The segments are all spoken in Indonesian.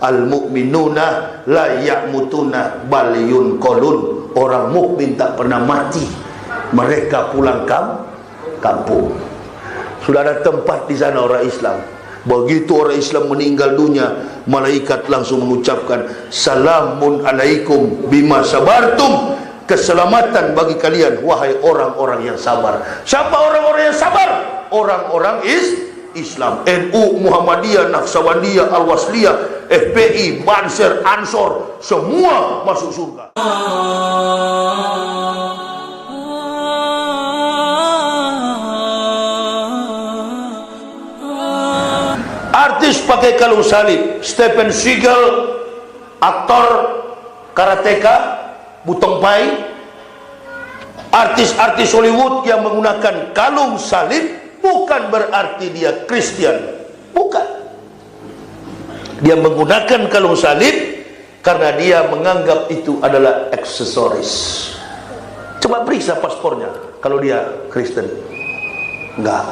Al-mu'minuna la ya'mutuna bal yunqalun. Orang mukmin tak pernah mati, mereka pulang kampung. Sudah ada tempat di sana orang Islam. Begitu orang Islam meninggal dunia, malaikat langsung mengucapkan salamun alaikum bima sabartum. Keselamatan bagi kalian wahai orang-orang yang sabar. Siapa orang-orang yang sabar? Orang-orang Islam. NU, Muhammadiyah, Naqsabandiyah, Al-Wasliyah, FPI, Banser, Ansor, semua masuk surga. Artis pakai kalung salib, Stephen Seagal, aktor karateka, Butong Pai, artis-artis Hollywood yang menggunakan kalung salib bukan berarti dia Kristen. Bukan. Dia menggunakan kalung salib karena dia menganggap itu adalah aksesoris. Coba periksa paspornya kalau dia Kristen. Enggak.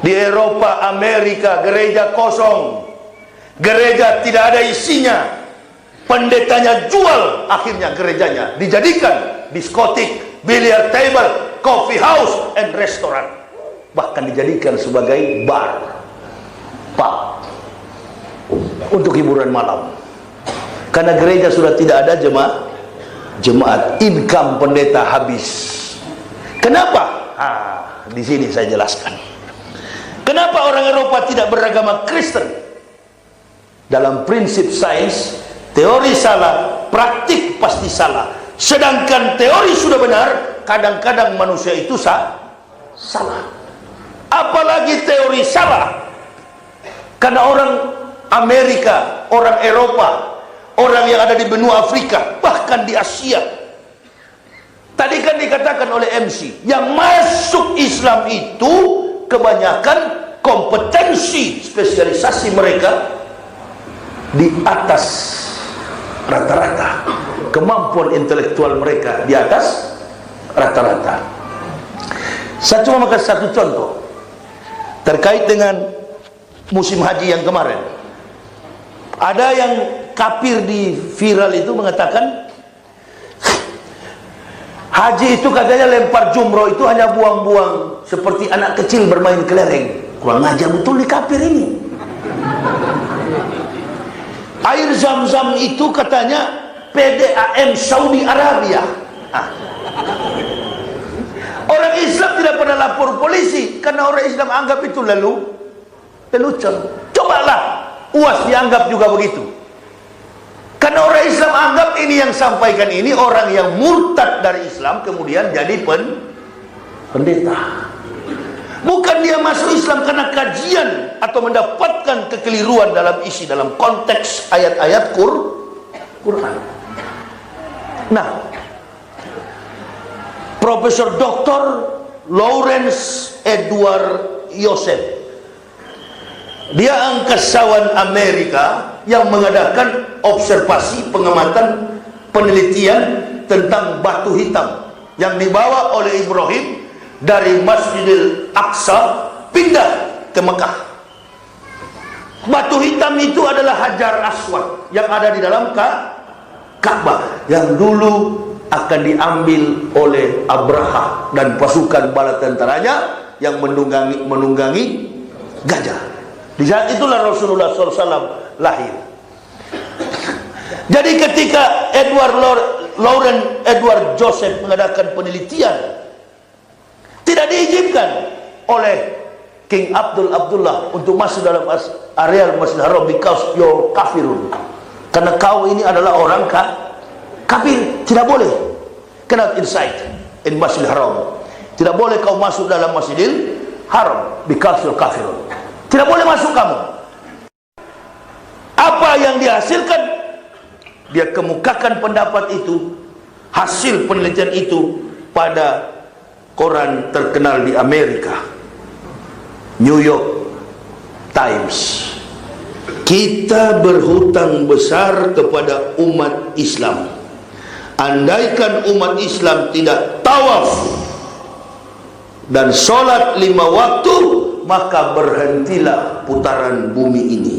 Di Eropa, Amerika, gereja kosong. Gereja tidak ada isinya. Pendetanya jual, akhirnya gerejanya dijadikan diskotik, billiard table, coffee house, and restoran. Bahkan dijadikan sebagai bar, pub, untuk hiburan malam. Karena gereja sudah tidak ada jemaat, income pendeta habis. Kenapa? Di sini saya jelaskan. Kenapa orang Eropa tidak beragama Kristen? Dalam prinsip sains, teori salah, praktik pasti salah. Sedangkan teori sudah benar, kadang-kadang manusia itu salah. Apalagi teori salah. Karena orang Amerika, orang Eropa, orang yang ada di benua Afrika, bahkan di Asia. Tadi kan dikatakan oleh MC, yang masuk Islam itu kebanyakan kompetensi spesialisasi mereka di atas rata-rata. Kemampuan intelektual mereka di atas rata-rata. Saya cuma makan satu contoh terkait dengan musim haji yang kemarin. Ada yang kafir di viral itu mengatakan haji itu katanya lempar jumroh itu hanya buang-buang seperti anak kecil bermain kelereng. Kurang ajar betul di kafir ini. Air Zam-Zam itu katanya PDAM Saudi Arabia. Orang Islam tidak pernah lapor polisi karena orang Islam anggap itu lelucon. Cobalah UAS dianggap juga begitu. Karena orang Islam anggap ini yang sampaikan ini orang yang murtad dari Islam kemudian jadi pendeta. Bukan dia masuk Islam karena kajian atau mendapatkan kekeliruan dalam isi, dalam konteks ayat-ayat Quran. Nah, Profesor Dr. Lawrence Edward Yosef, dia angkasawan Amerika yang mengadakan observasi, pengamatan, penelitian tentang batu hitam yang dibawa oleh Ibrahim dari Masjidil Aqsa pindah ke Mekah. Batu hitam itu adalah Hajar Aswad yang ada di dalam Ka'bah yang dulu akan diambil oleh Abraha dan pasukan bala tentaranya yang menunggangi gajah. Di saat itulah Rasulullah SAW lahir. Jadi ketika Lawrence Edward Joseph mengadakan penelitian, tidak diizinkan oleh King Abdullah untuk masuk dalam area Masjidil Haram because you're kafirun. Karena kau ini adalah orang kafir, tidak boleh. Cannot inside in Masjidil Haram. Tidak boleh kau masuk dalam Masjidil Haram because you're kafirun. Tidak boleh masuk kamu. Apa yang dihasilkan? Dia kemukakan pendapat itu, hasil penelitian itu pada koran terkenal di Amerika, New York Times. Kita berhutang besar kepada umat Islam. Andaikan umat Islam tidak tawaf dan sholat 5 waktu, maka berhentilah putaran bumi ini.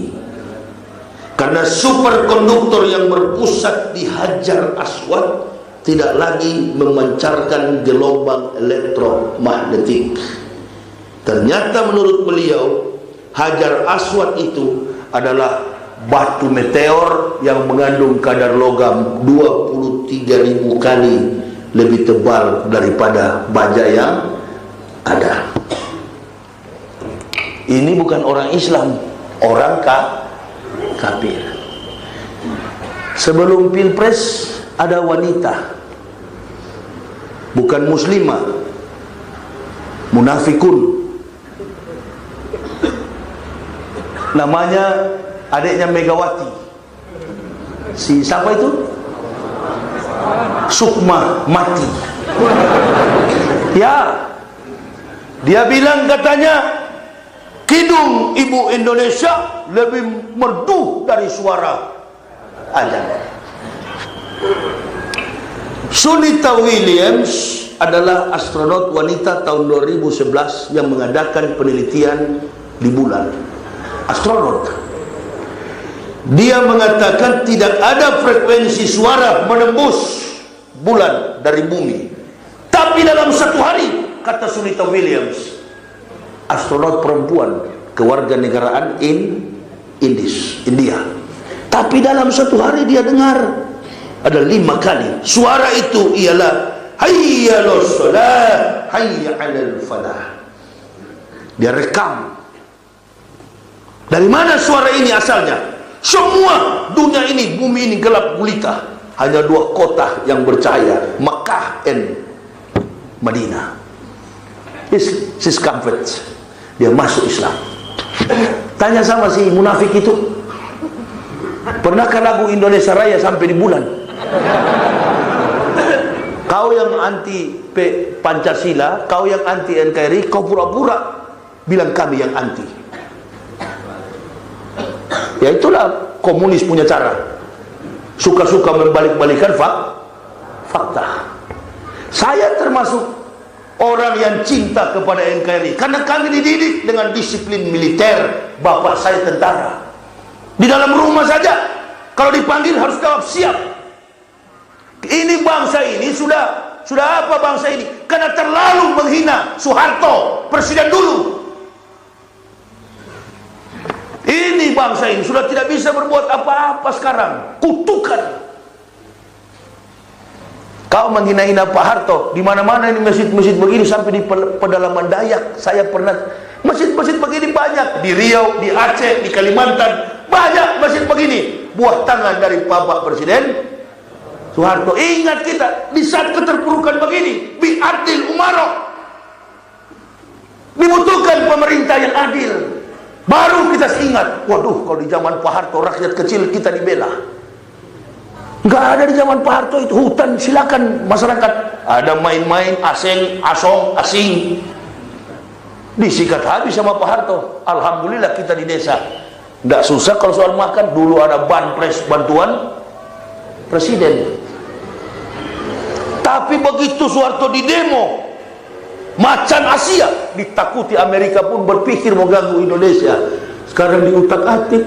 Karena superkonduktor yang berpusat di Hajar Aswad tidak lagi memancarkan gelombang elektromagnetik. Ternyata menurut beliau, Hajar Aswad itu adalah batu meteor yang mengandung kadar logam 23.000 kali lebih tebal daripada baja yang ada. Ini bukan orang Islam, orang kafir. Sebelum pilpres ada wanita, bukan muslimah, munafikun, namanya adiknya Megawati, si siapa itu? Sukma mati. Ya, dia bilang katanya kidung ibu Indonesia lebih merdu dari suara azan. Sunita Williams adalah astronot wanita tahun 2011 yang mengadakan penelitian di bulan. Astronot. Dia mengatakan tidak ada frekuensi suara menembus bulan dari bumi. Tapi dalam satu hari, kata Sunita Williams, astronot perempuan kewarganegaraan India. Tapi dalam satu hari dia dengar ada 5 kali. Suara itu ialah hayya lis shalah, hayya 'alal falah. Dia rekam. Dari mana suara ini asalnya? Semua dunia ini, bumi ini gelap gulita. Hanya 2 kota yang bercahaya, Makkah dan Madinah. His comfort. Dia masuk Islam. Tanya sama si munafik itu, pernahkah lagu Indonesia Raya sampai di bulan? Kau yang anti Pancasila, kau yang anti NKRI, kau pura-pura bilang kami yang anti. Ya itulah komunis punya cara, suka-suka membalik-balikan fakta. Saya termasuk orang yang cinta kepada NKRI karena kami dididik dengan disiplin militer. Bapak saya tentara. Di dalam rumah saja kalau dipanggil harus jawab siap. Ini bangsa ini sudah apa bangsa ini? Karena terlalu menghina Soeharto, presiden dulu. Ini bangsa ini sudah tidak bisa berbuat apa-apa sekarang. Kutukan. Kau menghina-hina Pak Harto. Di mana-mana ini masjid-masjid begini, sampai di pedalaman Dayak. Saya pernah masjid-masjid begini banyak. Di Riau, di Aceh, di Kalimantan banyak masjid begini. Buah tangan dari Bapak Presiden Soeharto. Ingat kita di saat keterpurukan begini, bi'adil umaro, dibutuhkan pemerintah yang adil. Baru kita ingat, waduh, kalau di zaman Pak Harto rakyat kecil kita dibela. Nggak ada di zaman Pak Harto itu. Hutan silakan masyarakat, ada main-main asing disikat habis sama Pak Harto. Alhamdulillah kita di desa nggak susah kalau soal makan. Dulu ada bantuan presiden. Tapi begitu Soeharto di demo macan Asia, ditakuti Amerika pun berpikir mau ganggu Indonesia. Sekarang diutak-atik.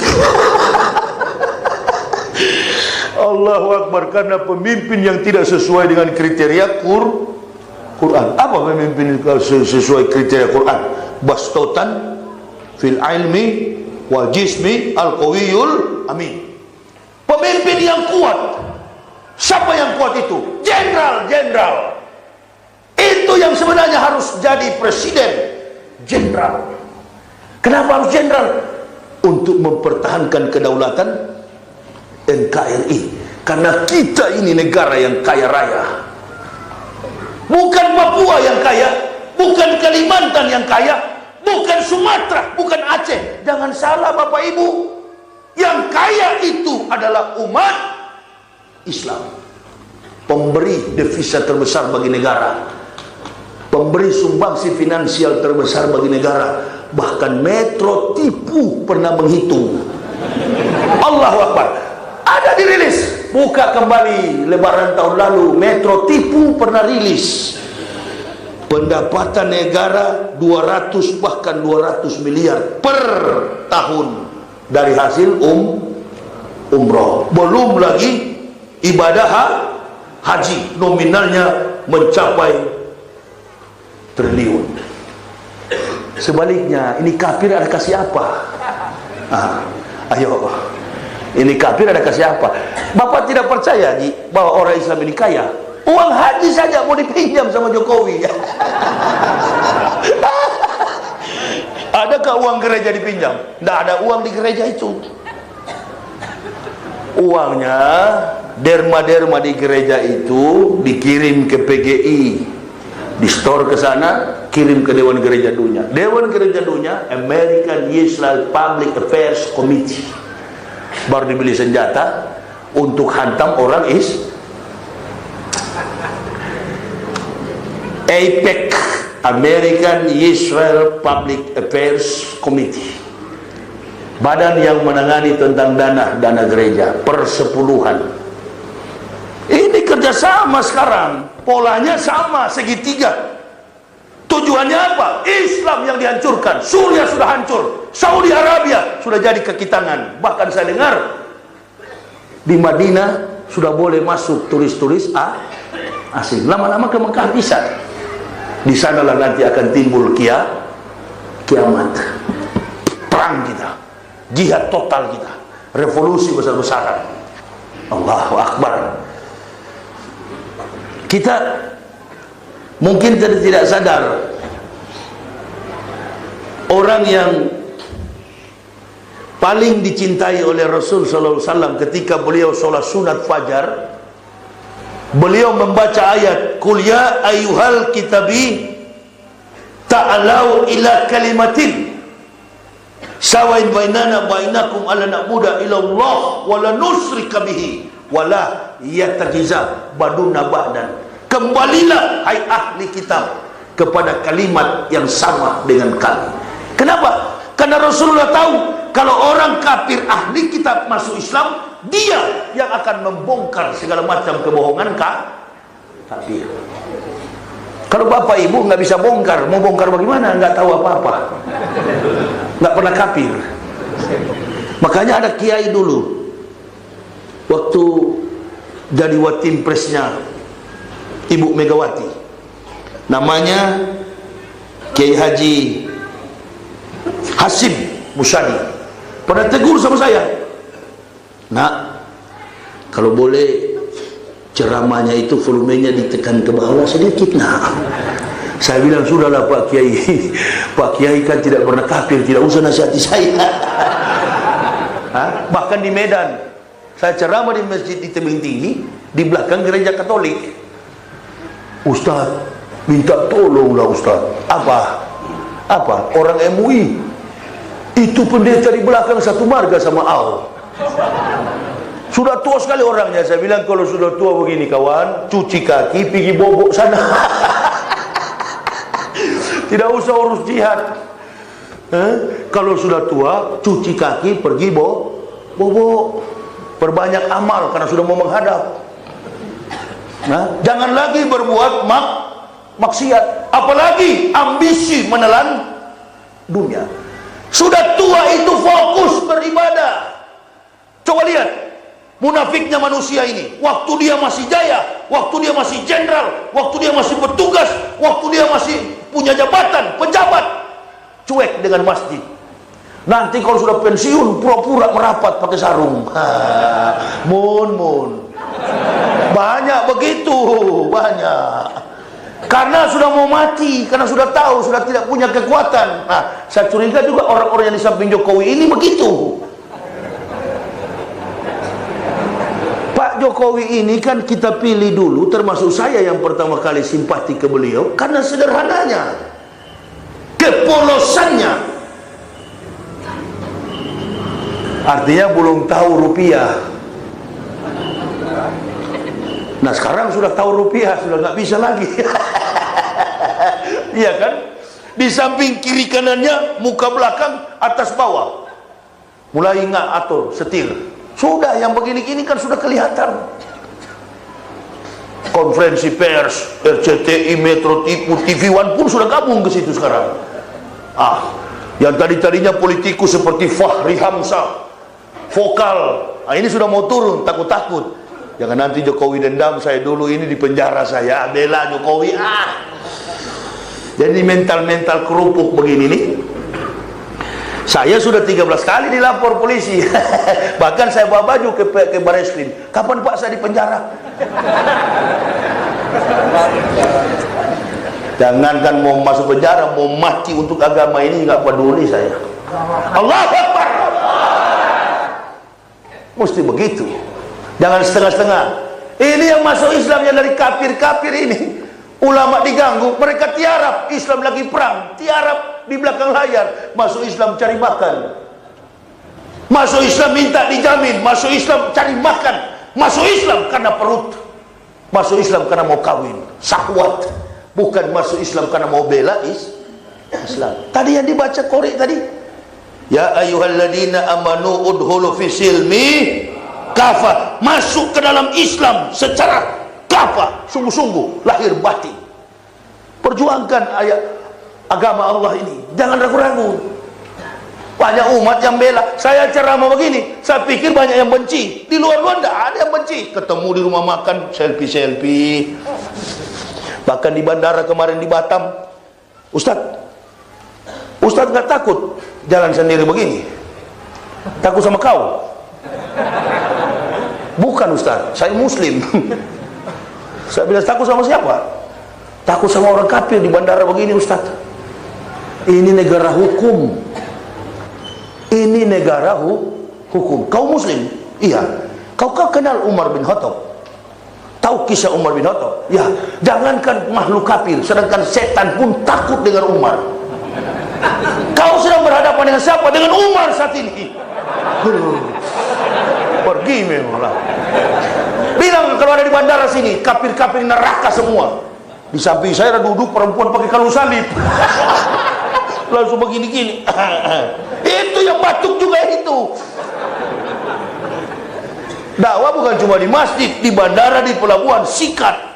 Allahu Akbar. Karena pemimpin yang tidak sesuai dengan kriteria Quran. Apa pemimpin sesuai kriteria Quran? Bastotan fil ilmi wal jismi al qawiyul amin. Pemimpin yang kuat. Siapa yang kuat itu? Jenderal. Itu yang sebenarnya harus jadi presiden. Jenderal. Kenapa harus jenderal? Untuk mempertahankan kedaulatan NKRI. Karena kita ini negara yang kaya raya. Bukan Papua yang kaya, bukan Kalimantan yang kaya, bukan Sumatera, bukan Aceh. Jangan salah Bapak Ibu. Yang kaya itu adalah umat Islam. Pemberi devisa terbesar bagi negara, pemberi sumbangsi finansial terbesar bagi negara. Bahkan Metro tipu pernah menghitung. Allahu Akbar. Ada dirilis, buka kembali lebaran tahun lalu, Metro tipu pernah rilis pendapatan negara 200 bahkan 200 miliar per tahun dari hasil umroh. Belum lagi ibadah haji, nominalnya mencapai triliun. Sebaliknya, ini kafir ada kasih apa? Ayo, ini kafir ada kasih apa? Bapak tidak percaya bahwa orang Islam ini kaya? Uang haji saja mau dipinjam sama Jokowi. Adakah uang gereja dipinjam? Tidak ada uang di gereja itu. Uangnya, derma-derma di gereja itu dikirim ke PGI, di store ke sana, kirim ke Dewan Gereja Dunia. Dewan Gereja Dunia, American Israel Public Affairs Committee, baru dibeli senjata untuk hantam orang AIPAC, American Israel Public Affairs Committee, badan yang menangani tentang dana gereja, persepuluhan. Ini kerjasama sekarang, polanya sama, segitiga. Tujuannya apa? Islam yang dihancurkan. Suriah sudah hancur, Saudi Arabia sudah jadi kaki tangan. Bahkan saya dengar di Madinah sudah boleh masuk turis-turis asing. Lama-lama ke Mekah bisa. Di sanalah nanti akan timbul kiamat. Perang kita, jihad total kita, revolusi besar-besaran. Allahu Akbar. Kita mungkin tidak sadar, orang yang paling dicintai oleh Rasul sallallahu alaihi wasallam ketika beliau sholat sunat fajar, beliau membaca ayat qul ya ayyuhal kitabi ta'alau ila kalimatin sawain bainana bainakum alla na'budu illa Allah wa la nusyrika bihi wa la yattajiza baduna ba'dan. Kembalilah hai ahli kitab kepada kalimat yang sama dengan kami. Kenapa? Karena Rasulullah tahu kalau orang kafir ahli kitab masuk Islam, dia yang akan membongkar segala macam kebohongan kafir. Kalau bapak ibu nggak bisa bongkar, mau bongkar bagaimana? Nggak tahu apa-apa, nggak pernah kafir. Makanya ada kiai dulu, waktu jadi watim presnya Ibu Megawati, namanya Kiai Haji Hasim Musyadi, pernah tegur sama saya, nak, kalau boleh ceramahnya itu volumenya ditekan ke bawah sedikit. Nah, saya bilang sudahlah Pak Kiai, Pak Kiai kan tidak pernah kafir, tidak usah nasihati saya. Bahkan di Medan saya ceramah di masjid di tebing tinggi di belakang gereja Katolik. Ustaz, minta tolonglah Ustaz. Apa? Orang MUI itu pendeta di belakang satu marga sama AU. Sudah tua sekali orangnya. Saya bilang kalau sudah tua begini kawan, cuci kaki, pergi bobok sana. Tidak usah urus jihad. Kalau sudah tua, cuci kaki, pergi bobok. Perbanyak amal karena sudah mau menghadap. Jangan lagi berbuat maksiat, apalagi ambisi menelan dunia. Sudah tua itu fokus beribadah. Coba lihat munafiknya manusia ini, waktu dia masih jaya, waktu dia masih jenderal, waktu dia masih bertugas, waktu dia masih punya jabatan, pejabat, cuek dengan masjid. Nanti kalau sudah pensiun, pura-pura merapat pakai sarung. Banyak begitu, banyak. Karena sudah mau mati, karena sudah tahu, sudah tidak punya kekuatan. Nah, saya curiga juga orang-orang yang di samping Jokowi ini begitu. Pak Jokowi ini kan kita pilih dulu, termasuk saya yang pertama kali simpati ke beliau, karena sederhananya, kepolosannya. Artinya belum tahu rupiah. Nah sekarang sudah tahu rupiah, sudah nggak bisa lagi. Iya kan? Di samping kiri kanannya, muka belakang, atas bawah, mulai nggak atur, setir. Sudah yang begini-gini kan sudah kelihatan. Konferensi pers, RCTI, Metro TV One pun sudah gabung ke situ sekarang. Yang tadinya politikus seperti Fahri Hamzah, vokal, Ini sudah mau turun, takut-takut. Jangan nanti Jokowi dendam, saya dulu ini di penjara saya, bela Jokowi. Jadi mental-mental kerupuk begini nih. Saya sudah 13 kali dilapor polisi. Bahkan saya bawa baju ke Bareskrim. Kapan Pak saya di penjara? Jangankan mau masuk penjara, mau mati untuk agama ini nggak peduli saya. Allahu Akbar. Mesti begitu. Jangan setengah-setengah. Ini yang masuk Islam yang dari kafir-kafir ini. Ulama diganggu, mereka tiarap. Islam lagi perang, tiarap di belakang layar. Masuk Islam cari makan. Masuk Islam minta dijamin. Masuk Islam cari makan. Masuk Islam karena perut. Masuk Islam karena mau kawin. Syahwat. Bukan masuk Islam karena mau bela Islam. Tadi yang dibaca korek tadi. Ya ayyuhalladzina amanu udhulu fi silmi kafah. Masuk ke dalam Islam secara kafah, sungguh-sungguh, lahir batin. Perjuangkan ayat agama Allah ini. Jangan ragu-ragu. Banyak umat yang bela. Saya ceramah begini, saya pikir banyak yang benci. Di luar-luar tidak ada yang benci. Ketemu di rumah makan, selfie-selfie. Bahkan di bandara kemarin di Batam, Ustadz nggak takut jalan sendiri begini? Takut sama kau? Bukan Ustadz, saya Muslim. Saya bilang takut sama siapa? Takut sama orang kafir di bandara begini Ustadz. Ini negara hukum. Ini negara hukum. Kau Muslim? Iya. Kau kenal Umar bin Khattab? Tahu kisah Umar bin Khattab? Ya. Jangankan makhluk kafir, sedangkan setan pun takut dengan Umar. Kau sedang berhadapan dengan siapa? Dengan Umar saat ini. Pergi memanglah. Bilang kalau ada di bandara sini, kafir-kafir neraka semua. Di samping saya ada duduk perempuan pakai kalung salib. Langsung begini-gini. Itu yang batuk juga itu. Dakwah bukan cuma di masjid, di bandara, di pelabuhan, sikat.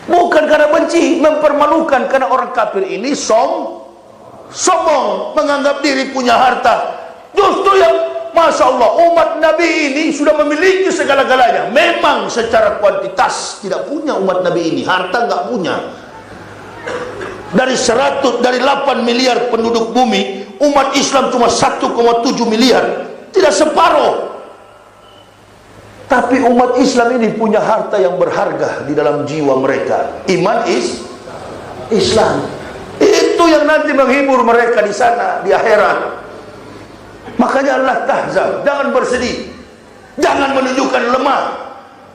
Bukan karena benci, mempermalukan, karena orang kafir ini sombong, menganggap diri punya harta. Justru yang Masya Allah, umat Nabi ini sudah memiliki segala-galanya. Memang secara kuantitas tidak punya umat Nabi ini, harta nggak punya. Dari 8 miliar penduduk bumi, umat Islam cuma 1,7 miliar, tidak separuh. Tapi umat Islam ini punya harta yang berharga di dalam jiwa mereka. Iman Islam. Itu yang nanti menghibur mereka di sana, di akhirat. Makanya Allah tahzan, jangan bersedih, jangan menunjukkan lemah,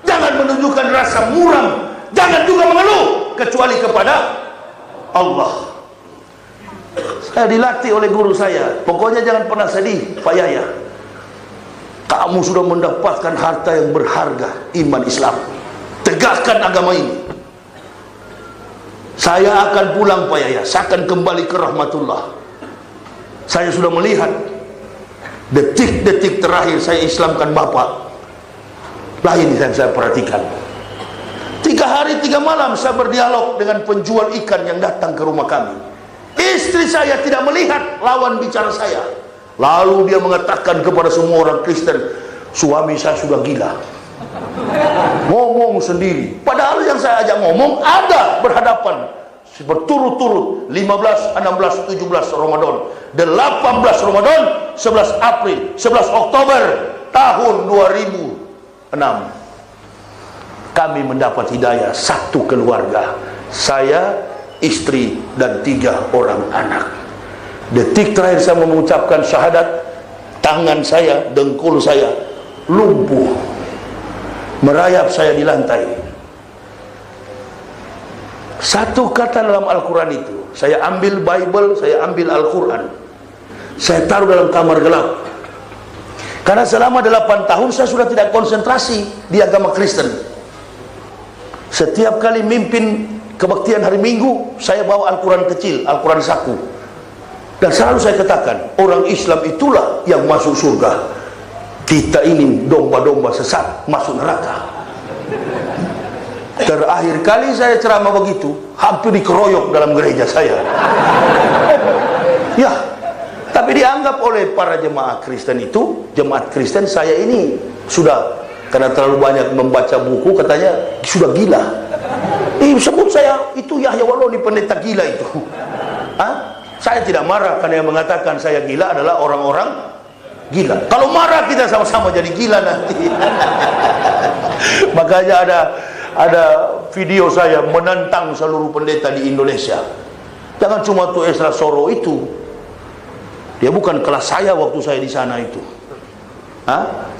jangan menunjukkan rasa muram, jangan juga mengeluh kecuali kepada Allah. Saya dilatih oleh guru saya, pokoknya jangan pernah sedih Pak Yaya. Kamu sudah mendapatkan harta yang berharga, iman Islam. Tegakkan agama ini. Saya akan pulang Pak Yaya, saya akan kembali ke rahmatullah. Saya sudah melihat detik-detik terakhir saya Islamkan Bapak. Lain yang saya perhatikan. 3 hari 3 malam saya berdialog dengan penjual ikan yang datang ke rumah kami. Istri saya tidak melihat lawan bicara saya. Lalu dia mengatakan kepada semua orang Kristen, suami saya sudah gila. Ngomong sendiri. Padahal yang saya ajak ngomong ada berhadapan. Berturut-turut 15, 16, 17 Ramadan, 18 Ramadan, 11 April, 11 Oktober tahun 2006. Kami mendapat hidayah, satu keluarga. Saya, istri, dan 3 orang anak. Detik terakhir saya mengucapkan syahadat, tangan saya, dengkul saya lumpuh, merayap saya di lantai. Satu kata dalam Al-Quran itu, saya ambil Bible, saya ambil Al-Quran, saya taruh dalam kamar gelap. Karena selama 8 tahun saya sudah tidak konsentrasi di agama Kristen. Setiap kali mimpin kebaktian hari Minggu, saya bawa Al-Quran kecil, Al-Quran saku. Dan selalu saya katakan, orang Islam itulah yang masuk surga. Kita ini domba-domba sesat, masuk neraka. Terakhir kali saya ceramah begitu, hampir dikeroyok dalam gereja saya. Ya, Tapi dianggap oleh para jemaah Kristen itu, jemaat Kristen saya ini sudah, karena terlalu banyak membaca buku, katanya sudah gila. Sebut saya itu Yahya Waloni pendeta gila itu. Saya tidak marah, karena yang mengatakan saya gila adalah orang-orang gila. Kalau marah kita sama-sama jadi gila nanti. Makanya ada video saya menantang seluruh pendeta di Indonesia. Jangan cuma tuh Esra Soro itu. Dia bukan kelas saya waktu saya di sana itu.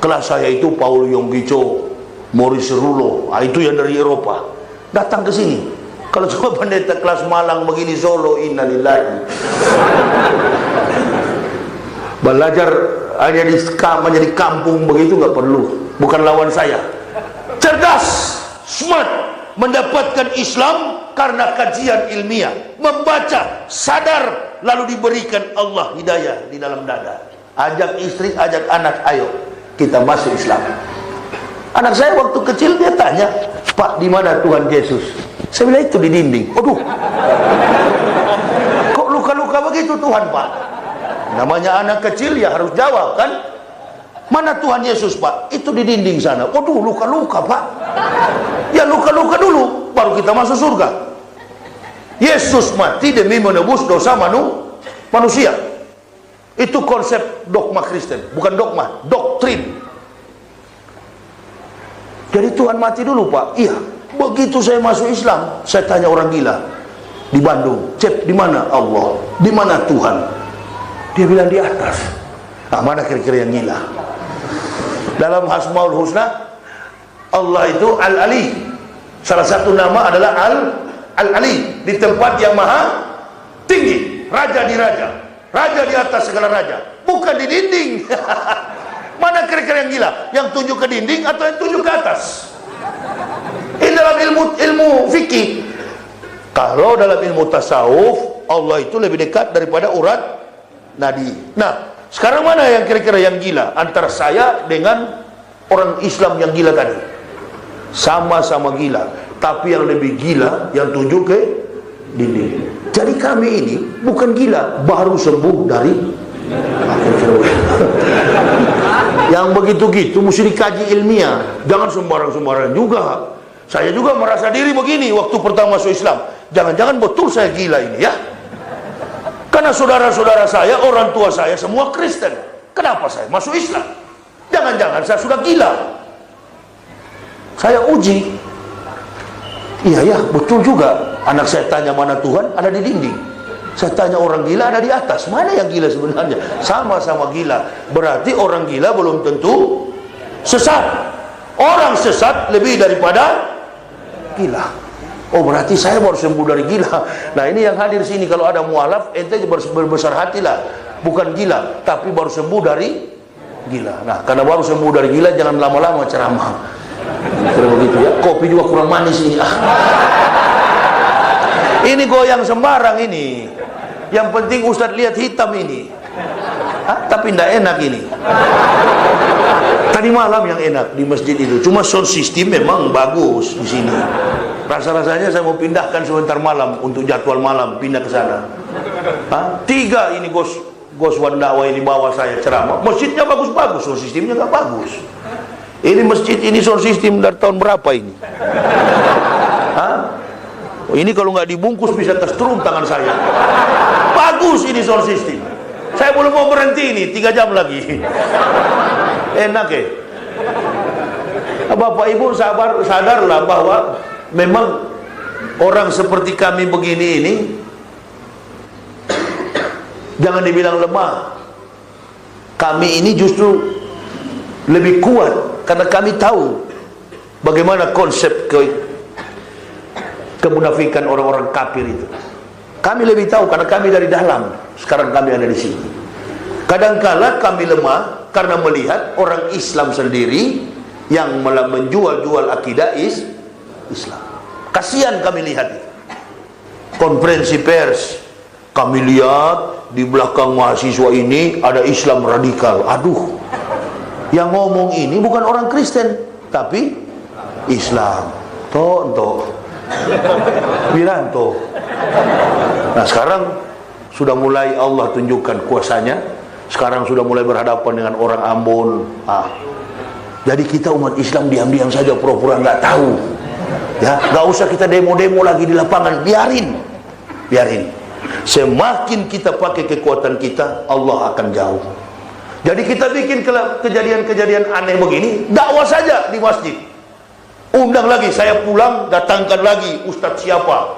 Kelas saya itu Paul Yonggicho, Maurice Rulo, itu yang dari Eropa. Datang ke sini. Kalau cuma pendeta kelas Malang begini Solo, innalillahi. Belajar hanya menjadi kampung begitu nggak perlu. Bukan lawan saya. Cerdas, smart, mendapatkan Islam karena kajian ilmiah, membaca, sadar, lalu diberikan Allah hidayah di dalam dada. Ajak istri, ajak anak, ayo kita masuk Islam. Anak saya waktu kecil dia tanya, Pak, di mana Tuhan Yesus? Saya bilang itu di dinding. Aduh, kok luka-luka begitu Tuhan, Pak? Namanya anak kecil ya harus jawab kan? Mana Tuhan Yesus, Pak? Itu di dinding sana. Waduh, luka-luka, Pak. Ya luka-luka dulu, baru kita masuk surga. Yesus mati demi menebus dosa manusia. Itu konsep dogma Kristen, bukan dogma, doktrin. Jadi Tuhan mati dulu, Pak. Iya. Begitu saya masuk Islam, saya tanya orang gila di Bandung, Cep, di mana Allah? Di mana Tuhan? Dia bilang di atas. Mana kira-kira yang gila? Dalam Asmaul Husna, Allah itu Al-Ali. Salah satu nama adalah Al-Ali, di tempat yang maha tinggi, raja di raja, raja di atas segala raja, bukan di dinding. Mana kira-kira yang gila? Yang tunjuk ke dinding atau yang tunjuk ke atas? Ini dalam ilmu fikih. Kalau dalam ilmu tasawuf, Allah itu lebih dekat daripada urat nadi. Nah, sekarang mana yang kira-kira yang gila antara saya dengan orang Islam yang gila tadi? Sama-sama gila, tapi yang lebih gila yang tunjuk ke dinding. Jadi kami ini bukan gila, baru sembuh dari yang begitu-gitu mesti dikaji ilmiah. Jangan sembarang-sembarang juga. Saya juga merasa diri begini waktu pertama masuk Islam. Jangan-jangan betul saya gila ini ya? Karena saudara-saudara saya, orang tua saya semua Kristen. Kenapa saya masuk Islam? Jangan-jangan saya sudah gila. Saya uji. Iya ya, betul juga. Anak saya tanya mana Tuhan, ada di dinding. Saya tanya orang gila, ada di atas. Mana yang gila sebenarnya? Sama-sama gila. Berarti orang gila belum tentu sesat. Orang sesat lebih daripada gila. Oh, berarti saya baru sembuh dari gila. Nah, ini yang hadir sini, kalau ada mualaf, ente berbesar hatilah. Bukan gila, tapi baru sembuh dari gila. Nah, karena baru sembuh dari gila, jangan lama-lama ceramah. Kira begitu ya. Kopi juga kurang manis ini. Ini goyang sembarang ini. Yang penting Ustadz lihat hitam ini. Tapi tidak enak ini. Tadi malam yang enak di masjid itu. Cuma sound system memang bagus di sini. Rasa-rasanya saya mau pindahkan sebentar malam untuk jadwal malam, pindah ke sana. 3 ini Gos Wandawa ini bawa saya ceramah. Masjidnya bagus-bagus, sound systemnya nggak bagus. Ini masjid ini sound system dari tahun berapa ini? Ini kalau nggak dibungkus bisa terstrum tangan saya. Bagus ini sound system. Saya belum mau berhenti ini, 3 jam lagi. Enak ya. Bapak Ibu sadarlah bahwa memang orang seperti kami begini ini jangan dibilang lemah. Kami ini justru lebih kuat karena kami tahu bagaimana konsep kemunafikan orang-orang kafir itu. Kami lebih tahu karena kami dari dalam. Sekarang kami ada di sini. Kadangkala kami lemah karena melihat orang Islam sendiri yang malah menjual-jual akidah Islam. Kasihan kami lihat itu. Konferensi pers, kami lihat di belakang mahasiswa ini ada Islam radikal. Aduh, yang ngomong ini bukan orang Kristen, tapi Islam. Wiranto. Nah sekarang Sudah mulai Allah tunjukkan kuasanya. Sekarang sudah mulai berhadapan dengan orang Ambon. Jadi kita umat Islam diam-diam saja, pura-pura nggak tahu. Ya, nggak usah kita demo-demo lagi di lapangan. Biarin. Semakin kita pakai kekuatan kita, Allah akan jauh. Jadi kita bikin kejadian-kejadian aneh begini, dakwah saja di masjid. Undang lagi, saya pulang, datangkan lagi Ustadz siapa,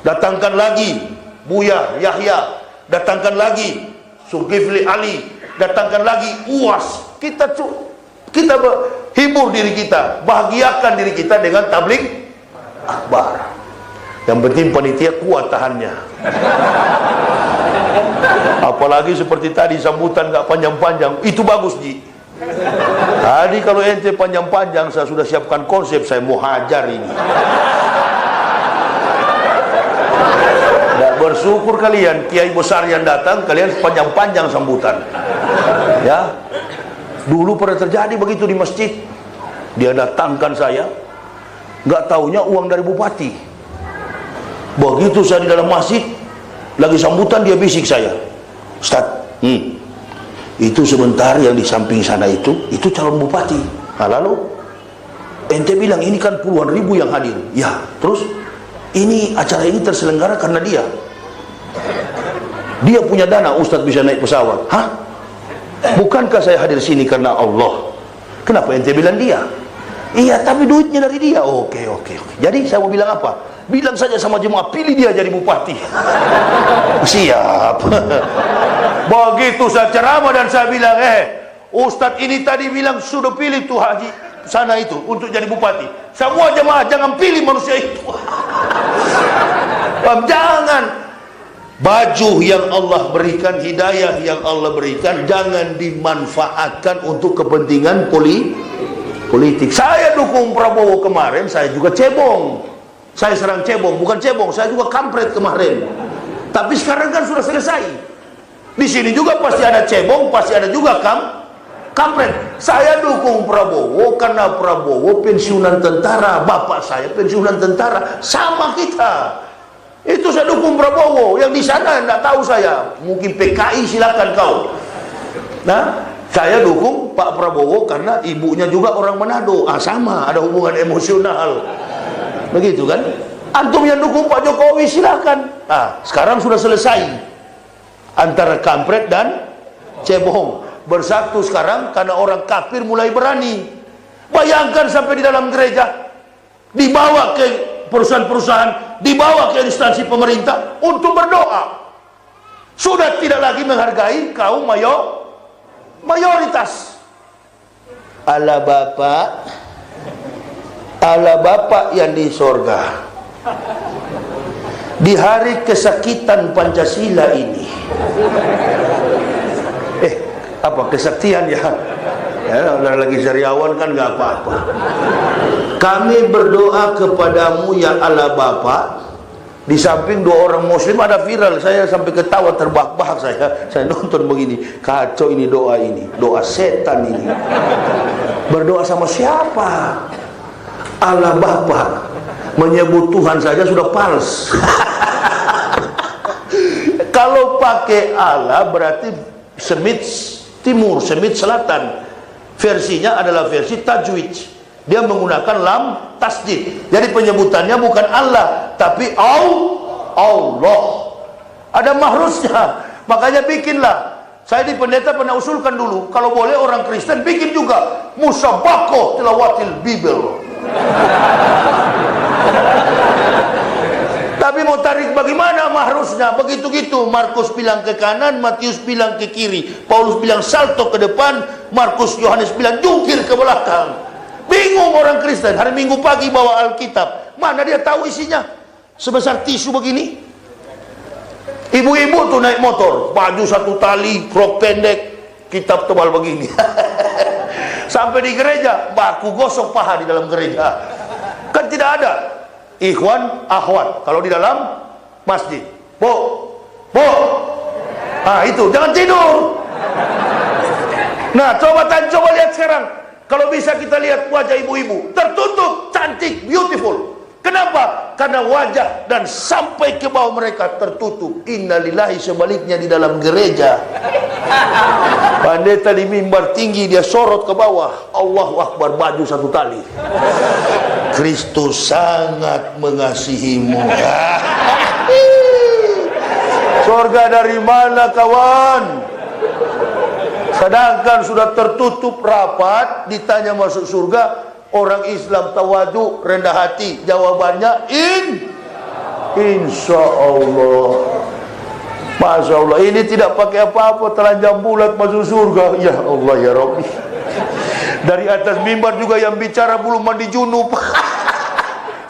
datangkan lagi Buya Yahya, datangkan lagi Zulkifli Ali, datangkan lagi UAS. Kita hibur diri kita, bahagiakan diri kita dengan tabligh akbar. Yang penting panitia kuat tahannya. Apalagi seperti tadi sambutan nggak panjang-panjang, itu bagus Ji. Tadi kalau ente panjang-panjang, saya sudah siapkan konsep, saya mau hajar ini. Bersyukur kalian, kiai besar yang datang, kalian panjang-panjang sambutan. Ya, dulu pernah terjadi begitu di masjid. Dia datangkan saya, nggak taunya uang dari bupati. Begitu saya di dalam masjid, lagi sambutan, dia bisik saya, Ustaz, itu sebentar yang di samping sana itu calon bupati. Nah, lalu ente bilang ini kan puluhan ribu yang hadir. Ya, terus ini acara ini terselenggara karena dia punya dana, Ustadz bisa naik pesawat. Hah? Bukankah saya hadir sini karena Allah? Kenapa ente bilang dia? Iya, tapi duitnya dari dia. Oke. Jadi saya mau bilang apa? Bilang saja sama jemaah, pilih dia jadi bupati. Siap. Begitu saya ceramah dan saya bilang, Ustadz ini tadi bilang sudah pilih tuh haji sana itu untuk jadi bupati. Semua jemaah jangan pilih manusia itu. Jangan. Baju yang Allah berikan, hidayah yang Allah berikan, jangan dimanfaatkan untuk kepentingan politik. Saya dukung Prabowo kemarin, saya juga cebong. Saya serang cebong, bukan cebong, saya juga kampret kemarin. Tapi sekarang kan sudah selesai. Di sini juga pasti ada cebong, pasti ada juga kampret. Saya dukung Prabowo karena Prabowo pensiunan tentara, bapak saya pensiunan tentara, sama kita. Itu saya dukung Prabowo. Yang di sana enggak tahu saya, mungkin PKI, silakan kau. Nah, saya dukung Pak Prabowo karena ibunya juga orang Manado. Sama, ada hubungan emosional. Begitu kan? Antum yang dukung Pak Jokowi silakan. Sekarang sudah selesai antara kampret dan cebong. Bersatu sekarang karena orang kafir mulai berani. Bayangkan sampai di dalam gereja, dibawa ke perusahaan-perusahaan, dibawa ke instansi pemerintah untuk berdoa. Sudah tidak lagi menghargai kaum mayoritas. Allah Bapa yang di sorga, di hari kesakitan Pancasila ini, apa kesaktian ya? Lagi sariawan kan nggak apa-apa. Kami berdoa kepadamu ya Allah Bapa. Di samping dua orang muslim ada viral, saya sampai ketawa terbahak-bahak saya nonton begini. Kacau ini, doa setan ini. Berdoa sama siapa? Allah Bapa. Menyebut Tuhan saja sudah pals. Kalau pakai Allah berarti Semit Timur, Semit Selatan. Versinya adalah versi tajwid. Dia menggunakan lam tasdid. Jadi penyebutannya bukan Allah, tapi Allah. Ada mahrusnya. Makanya bikinlah. Saya di pendeta pernah usulkan dulu, kalau boleh orang Kristen bikin juga musabakoh tilawatil Bible. Tapi mau tarik bagaimana mahrusnya? Begitu-gitu. Markus bilang ke kanan, Matius bilang ke kiri, Paulus bilang salto ke depan, Markus Yohanes bilang jungkir ke belakang. Bingung orang Kristen. Hari Minggu pagi bawa Alkitab, mana dia tahu isinya? Sebesar tisu begini. Ibu-ibu tuh naik motor, baju satu tali, rok pendek, kitab tebal begini. Sampai di gereja, baku gosok paha di dalam gereja. Kan tidak ada ikhwan, akhwat kalau di dalam masjid. Bu, itu jangan tidur. Nah, coba lihat sekarang. Kalau bisa kita lihat wajah ibu-ibu tertutup, cantik, beautiful. Kenapa? Karena wajah dan sampai ke bawah mereka tertutup. Innalillahi, sebaliknya di dalam gereja, pendeta di mimbar tinggi, dia sorot ke bawah, Allahu Akbar, baju satu tali, Kristus sangat mengasihimu. Surga dari mana kawan? Sedangkan sudah tertutup rapat, ditanya masuk surga, orang Islam tawadu, rendah hati, jawabannya insya Allah. Masya Allah, ini tidak pakai apa-apa, telanjang bulat masuk surga. Ya Allah ya Rabbi. Dari atas mimbar juga yang bicara belum mandi junub.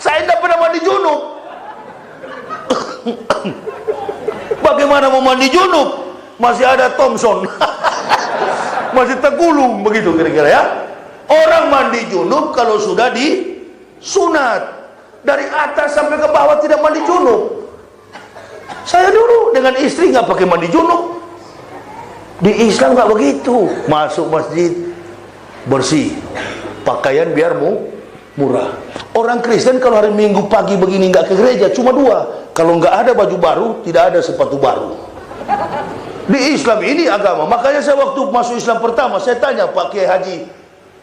Saya tidak pernah mandi junub. Bagaimana mau mandi junub? Masih ada Thompson. Masih tergulung begitu kira-kira ya. Orang mandi junub kalau sudah disunat, dari atas sampai ke bawah tidak mandi junub. Saya dulu dengan istri nggak pakai mandi junub. Di Islam nggak begitu. Masuk masjid bersih, pakaian biar murah. Orang Kristen kalau hari Minggu pagi begini nggak ke gereja cuma dua. Kalau nggak ada baju baru, tidak ada sepatu baru. Di Islam ini agama. Makanya saya waktu masuk Islam pertama, saya tanya Pak Kiai Haji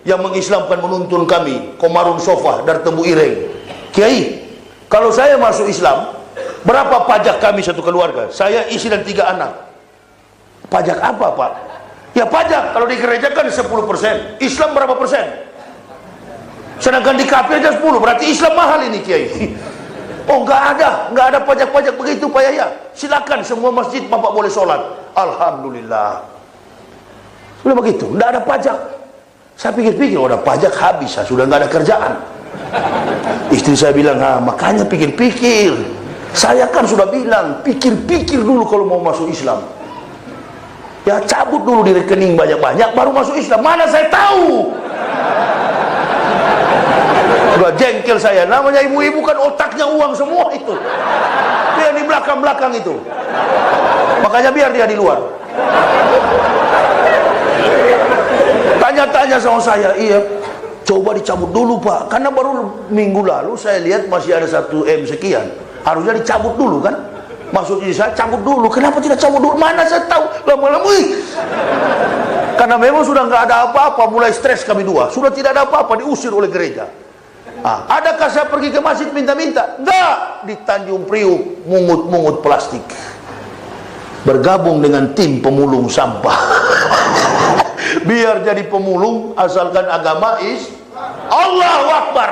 yang mengislamkan, menuntun kami, Komarun Sofa dari Tembu Ireng, Kiai, kalau saya masuk Islam, berapa pajak kami satu keluarga? Saya, istri dan 3 anak. Pajak apa Pak? Ya pajak, kalau di gereja kan 10%, Islam berapa persen? Sedangkan di kafir aja 10, berarti Islam mahal ini Kiai. Oh nggak ada pajak-pajak begitu Pak Yaya. Silakan semua masjid Bapak boleh sholat. Alhamdulillah. Sudah begitu, nggak ada pajak. Saya pikir-pikir, udah pajak habis, sudah nggak ada kerjaan. Istri saya bilang, makanya pikir-pikir. Saya kan sudah bilang, pikir-pikir dulu kalau mau masuk Islam. Ya cabut dulu di rekening banyak-banyak, baru masuk Islam. Mana saya tahu? Udah jengkel saya, namanya ibu-ibu kan otaknya uang semua itu. Dia di belakang-belakang itu. Makanya biar dia di luar. Tanya-tanya sama saya, iya, coba dicabut dulu Pak, karena baru minggu lalu saya lihat masih ada 1 M sekian, harusnya dicabut dulu kan. Maksudnya saya cabut dulu, kenapa tidak cabut dulu? Mana saya tahu, lama-lama karena memang sudah nggak ada apa-apa, mulai stres kami dua, sudah tidak ada apa-apa, diusir oleh gereja. Adakah saya pergi ke masjid minta-minta? Enggak, di Tanjung Priuk mungut-mungut plastik, bergabung dengan tim pemulung sampah. Biar jadi pemulung, asalkan agama Allahu Akbar.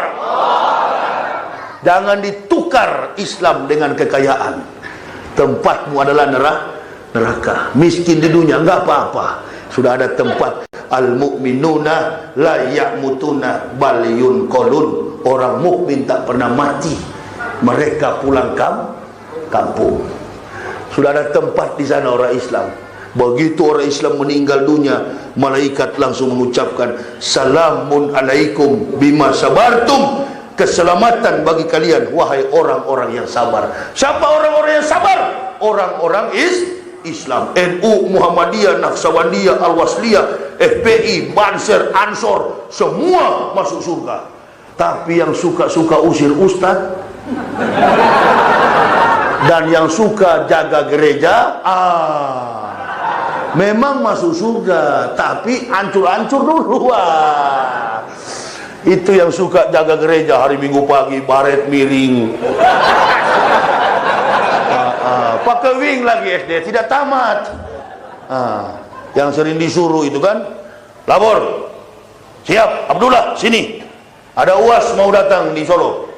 Jangan ditukar Islam dengan kekayaan. Tempatmu adalah neraka. Miskin di dunia enggak apa-apa, sudah ada tempat. Al-mu'minuna la ya'mutuna bal yunqalun. Orang mukmin tak pernah mati, mereka pulang kampung. Sudah ada tempat di sana orang Islam. Begitu orang Islam meninggal dunia, malaikat langsung mengucapkan salamun alaikum bima sabartum, keselamatan bagi kalian wahai orang-orang yang sabar. Siapa orang-orang yang sabar? Orang-orang Islam. NU, Muhammadiyah, Naqsabandiyah, Al-Wasliyah, FPI, Banser, Ansor, semua masuk surga. Tapi yang suka-suka usir ustaz dan yang suka jaga gereja, memang masuk surga, tapi hancur-hancur dulu. Itu yang suka jaga gereja hari Minggu pagi, baret miring, pakai wing lagi, SD tidak tamat. Yang sering disuruh itu kan, lapor, siap Abdullah sini, ada UAS mau datang di Solo,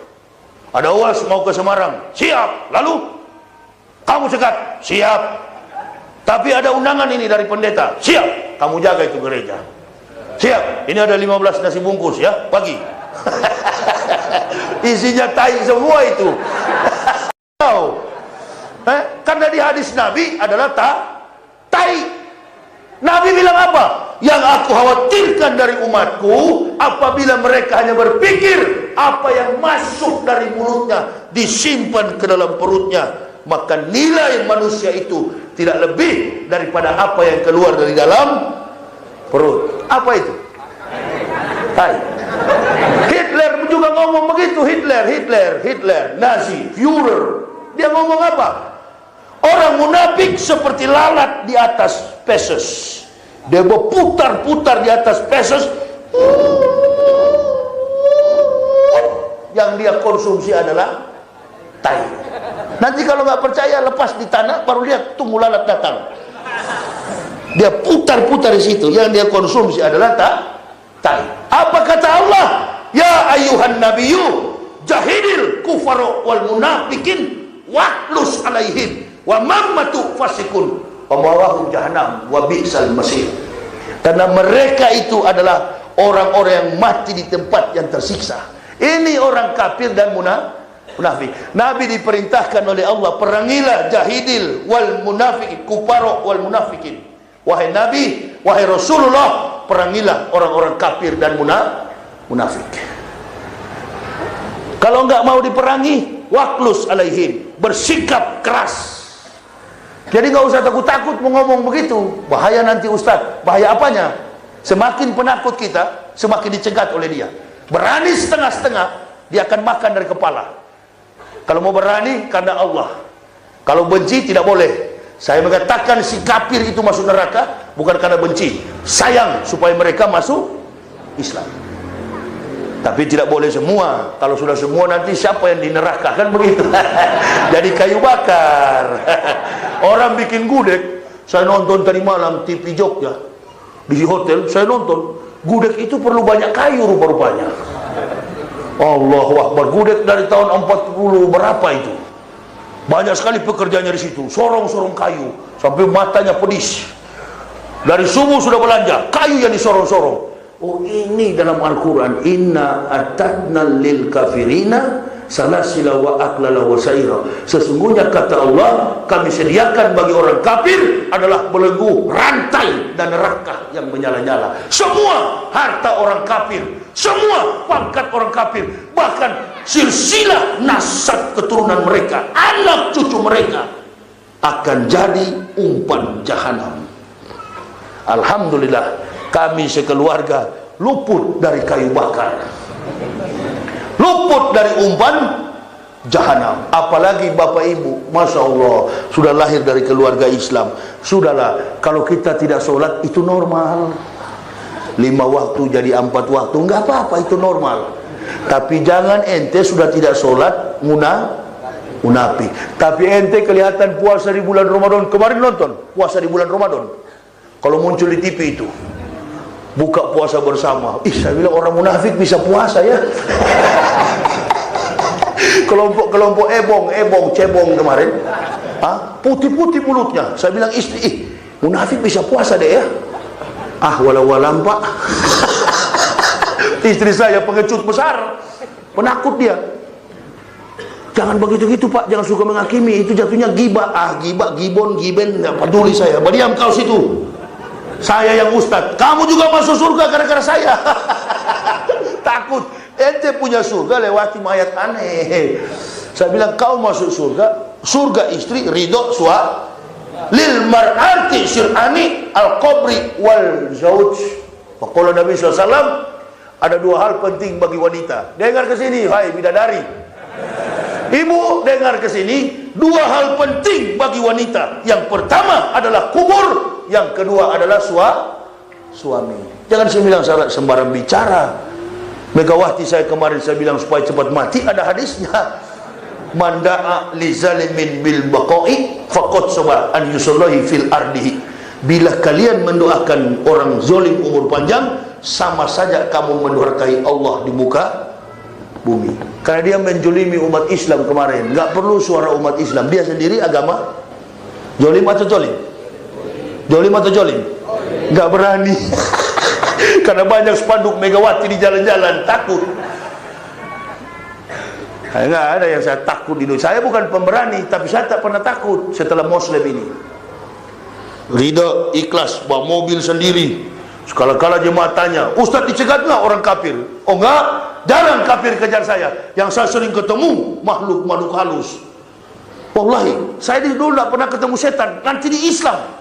ada UAS mau ke Semarang, siap. Lalu kamu cegat, siap. Tapi ada undangan ini dari pendeta, siap. Kamu jaga itu gereja, siap. Ini ada 15 nasi bungkus ya pagi. Isinya tai semua itu. Karena di hadis Nabi adalah tai. Nabi bilang apa? Yang aku khawatirkan dari umatku, apabila mereka hanya berpikir apa yang masuk dari mulutnya disimpan ke dalam perutnya, maka nilai manusia itu tidak lebih daripada apa yang keluar dari dalam perut. Apa itu? Tai. Hitler Orang juga ngomong begitu, Hitler, Nazi, Führer. Dia ngomong apa? Orang munafik seperti lalat di atas pesos. Dia berputar-putar di atas pesos. Yang dia konsumsi adalah tai. Nanti kalau nggak percaya, lepas di tanah, baru lihat tunggu lalat datang. Dia putar-putar di situ. Yang dia konsumsi adalah tai. Apa kata Allah? Ya ayuhan nabiyyu jahidil kufara wal munafikin wahlus alaihim wa mammatu fasikun wa mawahum jahannam wa bi'sal masir. Karena mereka itu adalah orang-orang yang mati di tempat yang tersiksa. Ini orang kafir dan munafik. Nabi diperintahkan oleh Allah, perangilah jahidil wal munafikin, kufara wal munafikin. Wahai Nabi, wahai Rasulullah, perangilah orang-orang kafir dan munafik. Kalau enggak mau diperangi, waklus alaihim, bersikap keras. Jadi enggak usah takut-takut mau ngomong begitu. Bahaya nanti Ustaz. Bahaya apanya? Semakin penakut kita, semakin dicegat oleh dia. Berani setengah-setengah, dia akan makan dari kepala. Kalau mau berani, karena Allah. Kalau benci, tidak boleh. Saya mengatakan si kafir itu masuk neraka bukan karena benci, sayang supaya mereka masuk Islam. Tapi tidak boleh semua. Kalau sudah semua, nanti siapa yang di neraka, kan begitu. Jadi kayu bakar. Orang bikin gudeg. Saya nonton tadi malam TV Jogja di hotel, saya nonton gudeg itu perlu banyak kayu rupa-rupanya. Allahu Akbar. Gudeg dari tahun 40 berapa itu. Banyak sekali pekerjaannya di situ, sorong-sorong kayu sampai matanya pedis. Dari subuh sudah belanja, kayu yang disorong-sorong. Oh, ini dalam Al-Quran, inna atadna lil kafirina salasila wa aklala wa sa'ira. Sesungguhnya kata Allah, kami sediakan bagi orang kafir adalah belenggu, rantai dan neraka yang menyala-nyala. Semua harta orang kafir, semua pangkat orang kafir, bahkan silsilah nasab keturunan mereka, anak cucu mereka akan jadi umpan jahanam. Alhamdulillah, kami sekeluarga luput dari kayu bakar, luput dari umpan jahanam. Apalagi bapak ibu, masya Allah, sudah lahir dari keluarga Islam. Sudahlah, kalau kita tidak sholat itu normal. 5 waktu jadi 4 waktu, nggak apa-apa, itu normal. Tapi jangan ente sudah tidak sholat munafik. Tapi ente kelihatan puasa di bulan Ramadan. Kemarin nonton puasa di bulan Ramadan. Kalau muncul di TV itu, buka puasa bersama. Ih, saya bilang orang munafik bisa puasa ya. Kelompok ebong cebong kemarin, putih-putih mulutnya. Saya bilang istri, munafik bisa puasa deh ya. Walau-walam pak. Istri saya pengecut besar, penakut dia. Jangan begitu-gitu pak, jangan suka menghakimi, itu jatuhnya gibah. Gibon, nggak peduli saya. Diam kau situ. Saya yang ustad, kamu juga masuk surga gara-gara saya. Takut, ente punya surga lewati mayat aneh. Saya bilang kau masuk surga istri ridho suami. Lil mar'ati syir'ani al-qabri wal zauj. Faqala Nabi SAW, ada 2 hal penting bagi wanita. Dengar ke sini, hai bidadari. Ibu dengar ke sini, 2 hal penting bagi wanita. Yang pertama adalah kubur, yang kedua adalah suami. Jangan saya bilang sembarang bicara. Megawati saya kemarin saya bilang supaya cepat mati, ada hadisnya. Manda'a li zalimin bil baqa'i faqad sabah an yusallahi fil ardihi. Bila kalian mendoakan orang zalim umur panjang, sama saja kamu mendurhakai Allah di muka bumi. Karena dia menjolimi umat Islam kemarin. Nggak perlu suara umat Islam, dia sendiri agama jolim atau jolim? Jolim atau jolim? Nggak berani. Karena banyak spanduk Megawati di jalan-jalan, takut. Nggak ada yang saya takut di Indonesia. Saya bukan pemberani, tapi saya tak pernah takut setelah Muslim ini. Ridha, ikhlas, bawa mobil sendiri. Sekala-kala jemaah tanya, Ustaz dicegat nggak orang kafir? Oh enggak, jarang kafir kejar saya. Yang saya sering ketemu makhluk halus. Wallahi, saya dulu tidak pernah ketemu setan. Nanti di Islam.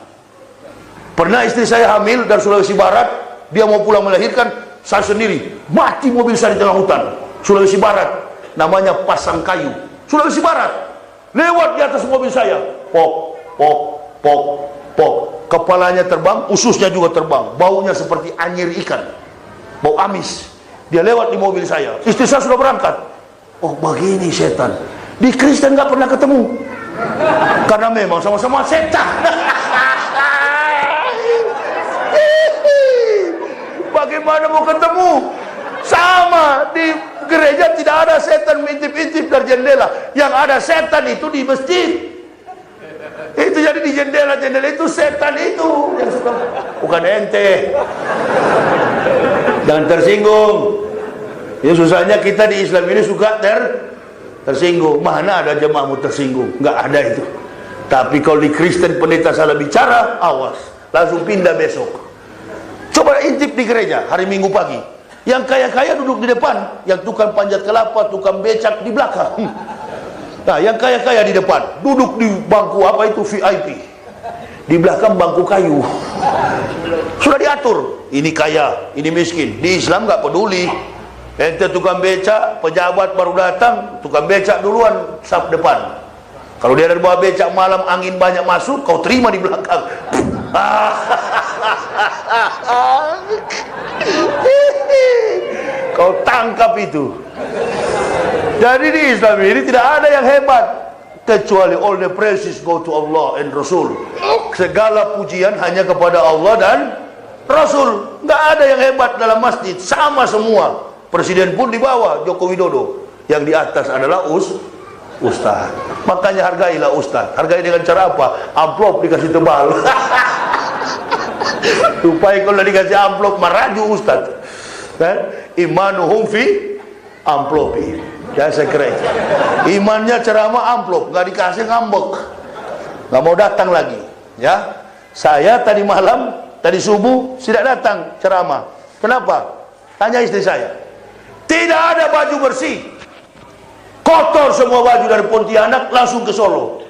Pernah istri saya hamil dari Sulawesi Barat, dia mau pulang melahirkan, saya sendiri mati mobil saya di tengah hutan. Sulawesi Barat, namanya Pasangkayu, Sulawesi Barat. Lewat di atas mobil saya, pok, pok, pok, pok. Kepalanya terbang, ususnya juga terbang. Baunya seperti anyir ikan, bau amis. Dia lewat di mobil saya. Istri saya sudah berangkat. Oh, begini setan. Di Kristen nggak pernah ketemu, karena memang sama-sama setan. Bagaimana mau ketemu? Sama, di gereja tidak ada setan intip-intip dari jendela. Yang ada setan itu di masjid. Itu jadi di jendela-jendela itu setan itu yang suka. Bukan ente. Jangan tersinggung. Ya susahnya kita di Islam ini suka tersinggung. Mana ada jemaahmu tersinggung? Nggak ada itu. Tapi kalau di Kristen pendeta salah bicara, awas, langsung pindah besok. Coba intip di gereja hari Minggu pagi. Yang kaya-kaya duduk di depan, yang tukang panjat kelapa, tukang becak di belakang. Nah, yang kaya-kaya di depan, duduk di bangku apa itu VIP. Di belakang bangku kayu. Sudah diatur, ini kaya, ini miskin. Di Islam nggak peduli. Ente tukang becak, pejabat baru datang, tukang becak duluan saf depan. Kalau dia ada bawa becak malam, angin banyak masuk, kau terima di belakang. Kau tangkap itu. Jadi di Islam ini tidak ada yang hebat, kecuali all the praises go to Allah and Rasul. Segala pujian hanya kepada Allah dan Rasul. Nggak ada yang hebat dalam masjid, sama semua. Presiden pun di bawah, Joko Widodo. Yang di atas adalah Ustaz. Makanya hargailah Ustaz. Hargai dengan cara apa? Amplop dikasih tebal. Supaya kalau dikasih amplop maraju Ustaz. Kan? Imanuhum fi amplopi. Ya saya kira itu. Imannya ceramah amplop, nggak dikasih ngambek. Nggak mau datang lagi. Ya. Saya tadi malam, tadi subuh tidak datang ceramah. Kenapa? Tanya istri saya. Tidak ada baju bersih. Kotor semua baju dari Pontianak langsung ke Solo.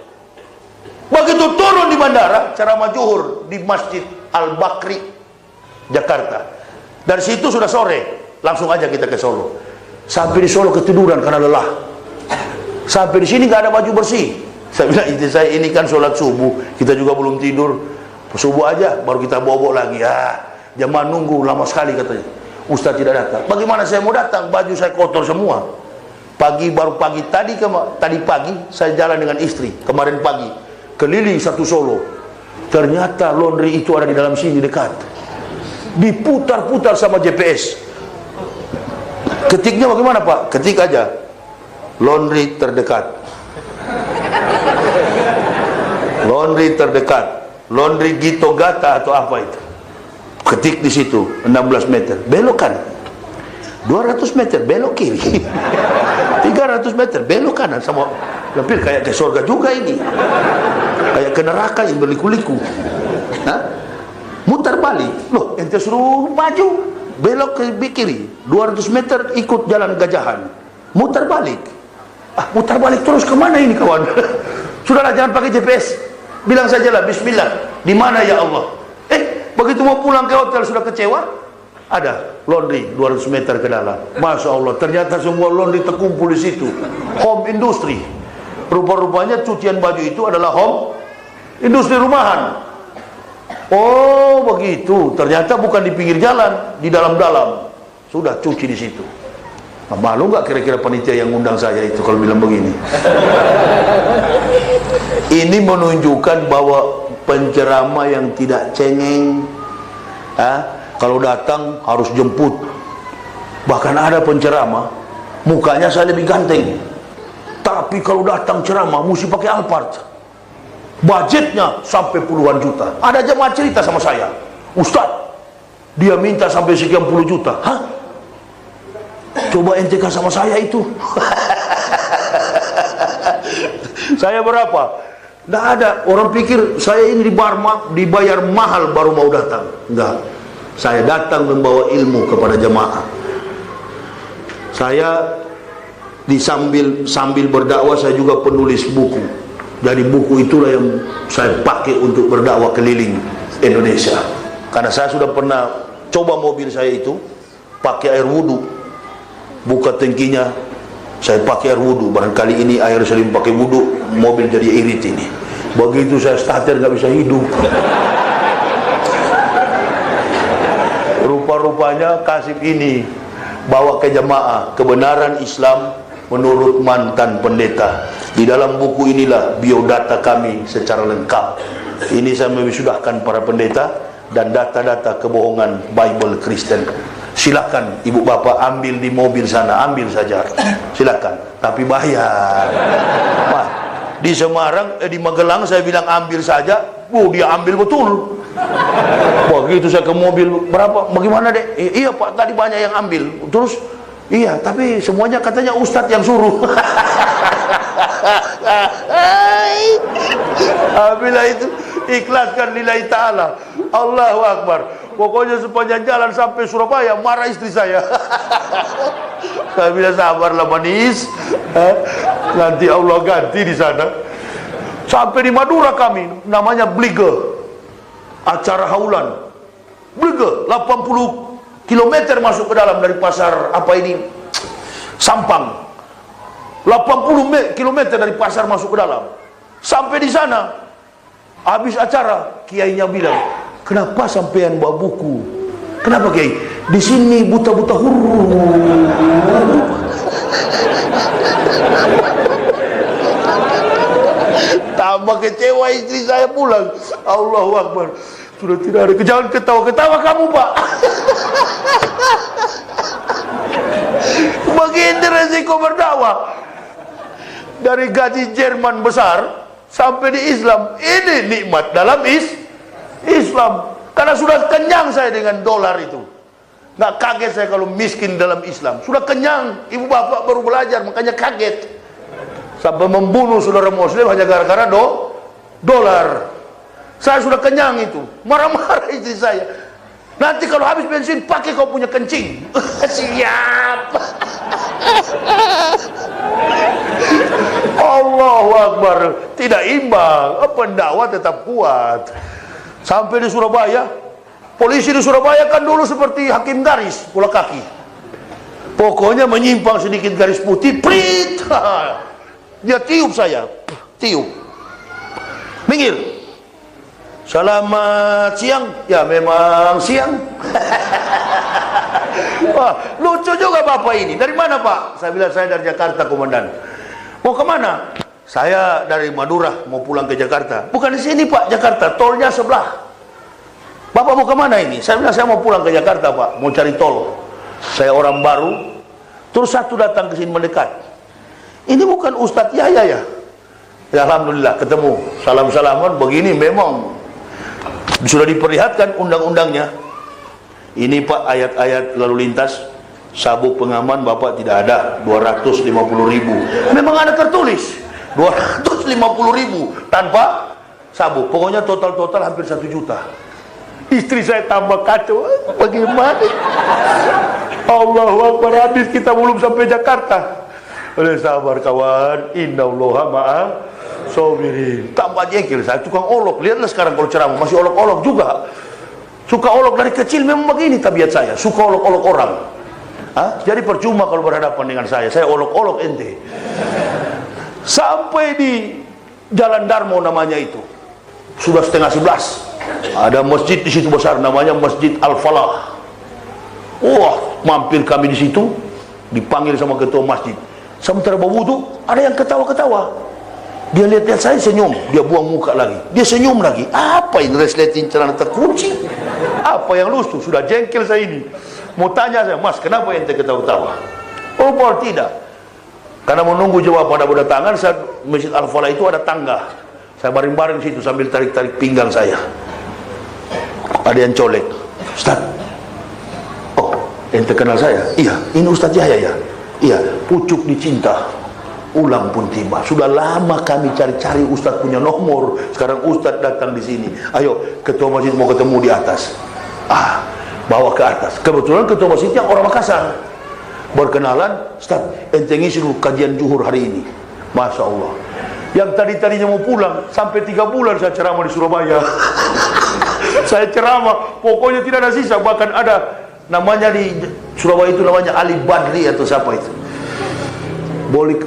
Begitu turun di bandara, ceramah zuhur di Masjid Al-Bakri, Jakarta. Dari situ sudah sore, langsung aja kita ke Solo. Sampai di Solo ketiduran karena lelah. Sampai di sini nggak ada baju bersih. Saya bilang istri saya, ini kan sholat subuh, kita juga belum tidur. Subuh aja, baru kita bobok lagi. Ya, jemaah nunggu lama sekali katanya. Ustaz tidak datang. Bagaimana saya mau datang? Baju saya kotor semua. Baru pagi tadi pagi saya jalan dengan istri. Kemarin pagi keliling satu Solo. Ternyata laundry itu ada di dalam sini dekat. Diputar-putar sama GPS. Ketiknya bagaimana Pak? Ketik aja. Laundry terdekat. Laundry terdekat. Laundry Gito Gata atau apa itu? Ketik di situ 16 meter. Belok kan. 200 meter belok kiri. 300 meter belok kanan. Sama hampir kayak ke surga juga ini. Kayak ke neraka yang berliku-liku. Mutar balik. Loh, ente suruh maju, belok ke kiri. 200 meter ikut jalan Gajahan. Mutar balik. Mutar balik terus kemana ini kawan? Sudahlah, jangan pakai GPS. Bilang sajalah bismillah. Di mana ya Allah? Begitu mau pulang ke hotel sudah kecewa. Ada laundry 200 meter ke dalam. Masya Allah, ternyata semua laundry terkumpul di situ. Home industry. Rupa-rupanya cucian baju itu adalah home industri rumahan. Oh begitu. Ternyata bukan di pinggir jalan, di dalam-dalam. Sudah cuci di situ. Nah, malu nggak kira-kira panitia yang undang saya itu kalau bilang begini? Ini menunjukkan bahwa penceramah yang tidak cengeng, kalau datang harus jemput. Bahkan ada penceramah mukanya saya lebih ganteng, tapi kalau datang ceramah mesti pakai Alphard, budgetnya sampai puluhan juta. Ada jemaah cerita sama saya, Ustaz, dia minta sampai sekian puluh juta. Hah? Coba ente sama saya itu. Saya berapa? Tidak ada. Orang pikir saya ini dibayar mahal baru mau datang. Enggak. Saya datang membawa ilmu kepada jemaah. Saya sambil berdakwah saya juga penulis buku. Jadi buku itulah yang saya pakai untuk berdakwah keliling Indonesia. Karena saya sudah pernah coba mobil saya itu pakai air wudhu. buka tangkinya, saya pakai air wudhu. Barangkali ini air sering pakai wudhu, mobil jadi irit ini. Begitu saya starter nggak bisa hidup. Rupa-rupanya kasih ini bawa ke jemaah kebenaran Islam menurut mantan pendeta. Di dalam buku inilah biodata kami secara lengkap. Ini saya mewisudahkan para pendeta dan data-data kebohongan Bible Kristen. Silakan ibu bapak ambil di mobil sana, ambil saja, silakan, tapi bayar. Di Semarang, di Magelang saya bilang ambil saja, dia ambil betul. Begitu saya ke mobil, berapa? Bagaimana dek? Iya pak, tadi banyak yang ambil. Terus, iya, tapi semuanya katanya ustadz yang suruh. Bila itu ikhlaskan lillahi ta'ala. Allahu Akbar. Pokoknya sepanjang jalan sampai Surabaya marah istri saya. Saya bilang sabarlah manis, nanti Allah ganti di sana. Sampai di Madura kami, namanya Blige, acara haulan. Blige, 80 km masuk ke dalam dari pasar apa ini, Sampang. 80 km dari pasar masuk ke dalam. Sampai di sana, habis acara, kiainya bilang, kenapa sampean bawa buku? Kenapa kiai? Di sini buta-buta huruf. Tambah kecewa istri saya pulang. Allahu Akbar. Sudah tidak ada, jangan ketawa-ketawa kamu pak. Begini resiko berdakwah. Dari gaji Jerman besar sampai di Islam, ini nikmat dalam Islam. Karena sudah kenyang saya dengan dolar itu. Nggak kaget saya kalau miskin dalam Islam. Sudah kenyang, ibu bapak baru belajar, makanya kaget. Sampai membunuh saudara muslim hanya gara-gara dolar. Saya sudah kenyang itu. Marah-marah istri saya. Nanti kalau habis bensin, pakai kau punya kencing. Siap. Allahu Akbar. Tidak imbang. Pendakwah tetap kuat. Sampai di Surabaya, polisi di Surabaya kan dulu seperti hakim garis, bola kaki. Pokoknya menyimpang sedikit garis putih, prit. Dia tiup saya, tiup. Minggir. Selamat siang. Ya memang siang. Wah, lucu juga bapak ini. Dari mana pak? Saya bilang saya dari Jakarta komandan. Mau kemana? Saya dari Madura mau pulang ke Jakarta. Bukan di sini pak, Jakarta, tolnya sebelah. Bapak mau kemana ini? Saya bilang saya mau pulang ke Jakarta pak, mau cari tol. Saya orang baru. Terus satu datang ke sini mendekat. Ini bukan Ustadz Yahya ya? Ya alhamdulillah ketemu. Salam-salaman begini memang sudah diperlihatkan undang-undangnya. Ini pak ayat-ayat lalu lintas. Sabuk pengaman bapak tidak ada, 250.000. Memang ada tertulis 250.000 tanpa sabuk. Pokoknya total hampir 1 juta. Istri saya tambah kacau. Bagaimana? Allahu Akbar, habis kita belum sampai Jakarta. Oleh sabar kawan, innallaha ma'as sabirin. Tambah jengkel saya, tukang olok. Lihatlah sekarang kalau ceramah masih olok-olok juga. Suka olok dari kecil, memang begini tabiat saya. Suka olok-olok orang. Jadi percuma kalau berhadapan dengan saya olok-olok ente. Sampai di Jalan Darmo namanya itu, sudah 10:30. Ada masjid di situ besar namanya Masjid Al-Falah. Wah, mampir kami di situ, dipanggil sama ketua masjid. Sementara berwudu, ada yang ketawa-ketawa. Dia lihat-lihat saya senyum, dia buang muka lagi. Dia senyum lagi. Apa ini resleting celana terkunci? Apa yang lusuh? Sudah jengkel saya ini. Mau tanya saya, mas kenapa ente ketawa-ketawa? Oh Paul, tidak. Karena menunggu jawaban ada berdatangan, saat Masjid Al-Falah itu ada tangga. Saya baring-baring situ sambil tarik-tarik pinggang saya. Ada yang colek. Ustaz, oh ente kenal saya? Iya, ini Ustaz Yahya ya? Iya, pucuk dicinta. Ulang pun tiba. Sudah lama kami cari-cari Ustaz punya nomor. Sekarang Ustaz datang di sini. Ayo, ketua masjid mau ketemu di atas. Bawa ke atas. Kebetulan ketua masjidnya orang Makassar. Berkenalan, Ustaz, ente ngisi dulu kajian zuhur hari ini. Masya Allah. Yang tadinya mau pulang, sampai 3 bulan saya ceramah di Surabaya. Saya ceramah, pokoknya tidak ada sisa. Bahkan ada namanya di Surabaya itu namanya Ali Badri atau siapa itu.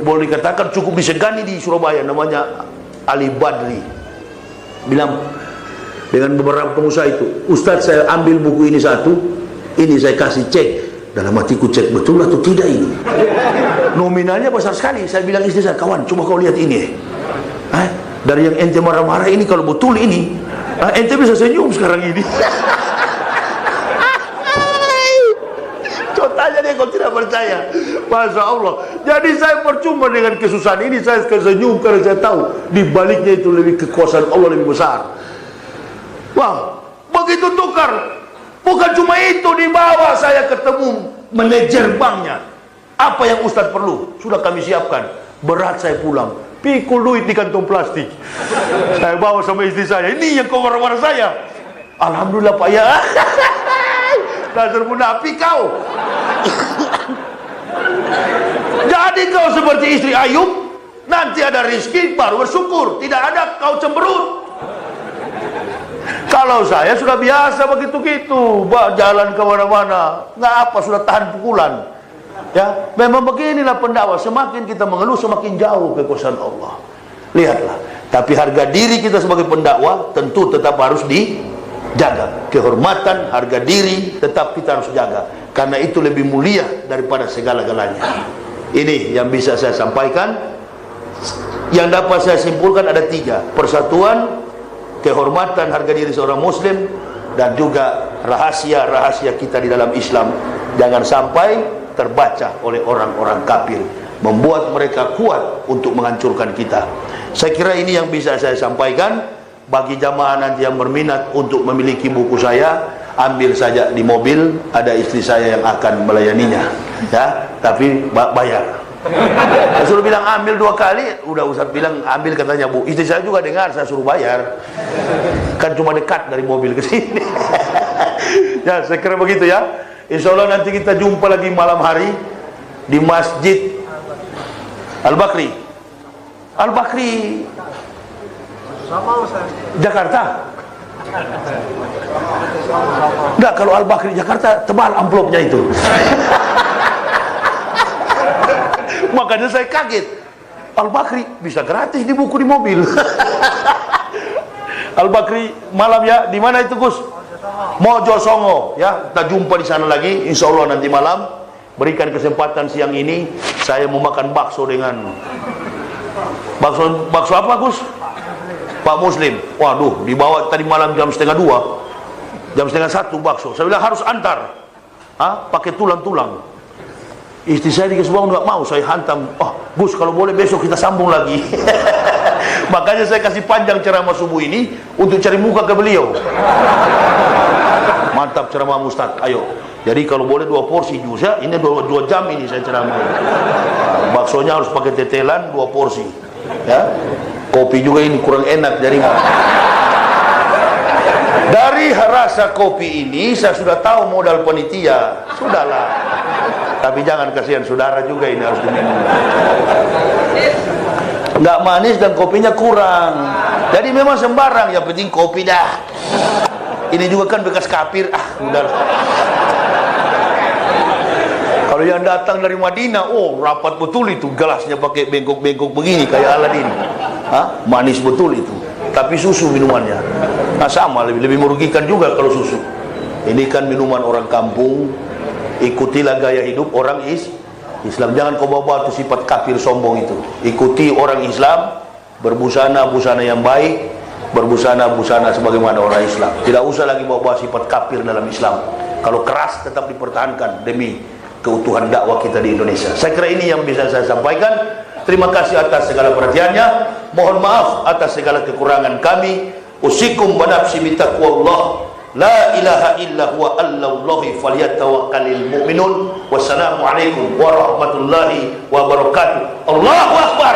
Boleh dikatakan cukup disegani di Surabaya, namanya Ali Badri. Bilang dengan beberapa pengusaha itu, Ustadz saya ambil buku ini satu, ini saya kasih cek. Dalam hatiku cek betul atau tidak ini. Nominalnya besar sekali. Saya bilang istri saya, kawan coba kau lihat ini. Dari yang ente marah-marah ini, kalau betul ini, ente bisa senyum sekarang ini. Contohnya dia kalau tidak percaya. Masya Allah. Jadi saya percuma dengan kesusahan ini, saya senyum karena saya tahu di baliknya itu lebih kekuasaan Allah lebih besar. Wah, begitu tukar. Bukan cuma itu, di bawah saya ketemu manajer banknya. Apa yang Ustadz perlu? Sudah kami siapkan. Berat saya pulang, pikul duit di kantong plastik. Saya bawa sama istri saya. Ini yang kau marah-marah saya. Alhamdulillah Pak ya. Dasar munafik kau. Jadi kau seperti istri Ayub. Nanti ada rizki baru bersyukur. Tidak ada kau cemberut. Kalau saya sudah biasa begitu-gitu, jalan ke mana-mana, nggak apa, sudah tahan pukulan. Ya, memang beginilah pendakwah. Semakin kita mengeluh, semakin jauh kekuasaan Allah. Lihatlah. Tapi harga diri kita sebagai pendakwah tentu tetap harus dijaga. Kehormatan, harga diri tetap kita harus jaga. Karena itu lebih mulia daripada segala-galanya. Ini yang bisa saya sampaikan. Yang dapat saya simpulkan ada 3: persatuan, kehormatan, harga diri seorang muslim, dan juga rahasia-rahasia kita di dalam Islam jangan sampai terbaca oleh orang-orang kafir, membuat mereka kuat untuk menghancurkan kita. Saya kira ini yang bisa saya sampaikan. Bagi jamaah nanti yang berminat untuk memiliki buku saya, ambil saja di mobil, ada istri saya yang akan melayaninya, ya, tapi bayar. Saya suruh bilang ambil 2 kali, udah Ustaz bilang ambil, katanya Bu. Istri saya juga dengar saya suruh bayar. Kan cuma dekat dari mobil ke sini. Ya, saya kira begitu ya. Insya Allah nanti kita jumpa lagi malam hari di Masjid Al-Bakri. Al-Bakri Jakarta. Enggak, kalau Al-Bakri Jakarta tebal amplopnya itu. Makanya saya kaget. Al-Bakri bisa gratis di buku di mobil. Al-Bakri malam ya, di mana itu Gus? Mojosongo ya. Kita jumpa di sana lagi insya Allah nanti malam. Berikan kesempatan siang ini saya mau makan bakso dengan bakso apa Gus? Pak Muslim. Waduh, dibawa tadi malam jam 1:30, jam 1:30 bakso. Saya bilang harus antar. Pakai tulang-tulang. Istri saya dikasih uang nggak mau, saya hantam. Oh Gus, kalau boleh besok kita sambung lagi. Makanya saya kasih panjang ceramah subuh ini untuk cari muka ke beliau. Mantap ceramah Ustaz. Ayo. Jadi kalau boleh 2 porsi jus ya. Ini 2 jam ini saya ceramah. Baksonya harus pakai tetelan 2 porsi. Ya. Kopi juga ini kurang enak dari dari rasa kopi ini saya sudah tahu modal panitia. Sudahlah. Tapi jangan kasihan saudara juga, ini harus diminum. Nggak manis dan kopinya kurang. Jadi memang sembarang, yang penting kopi dah. Ini juga kan bekas kafir. Udah. Kalau yang datang dari Madinah, oh rapat betul itu, gelasnya pakai bengkok-bengkok begini kayak Aladin. Manis betul itu. Tapi susu minumannya. Sama, lebih merugikan juga kalau susu. Ini kan minuman orang kampung. Ikutilah gaya hidup orang Islam. Jangan kau bawa itu sifat kafir sombong itu. Ikuti orang Islam, berbusana-busana yang baik, berbusana-busana sebagaimana orang Islam. Tidak usah lagi bawa sifat kafir dalam Islam. Kalau keras tetap dipertahankan demi keutuhan dakwah kita di Indonesia. Saya kira ini yang bisa saya sampaikan. Terima kasih atas segala perhatiannya. Mohon maaf atas segala kekurangan kami. Usikum wa nafsi bitaqwallah. La ilaha illa huwa allallahi falyatawakkalul mu'minun. Wassalamu alaikum warahmatullahi wabarakatuh. Allahu akbar.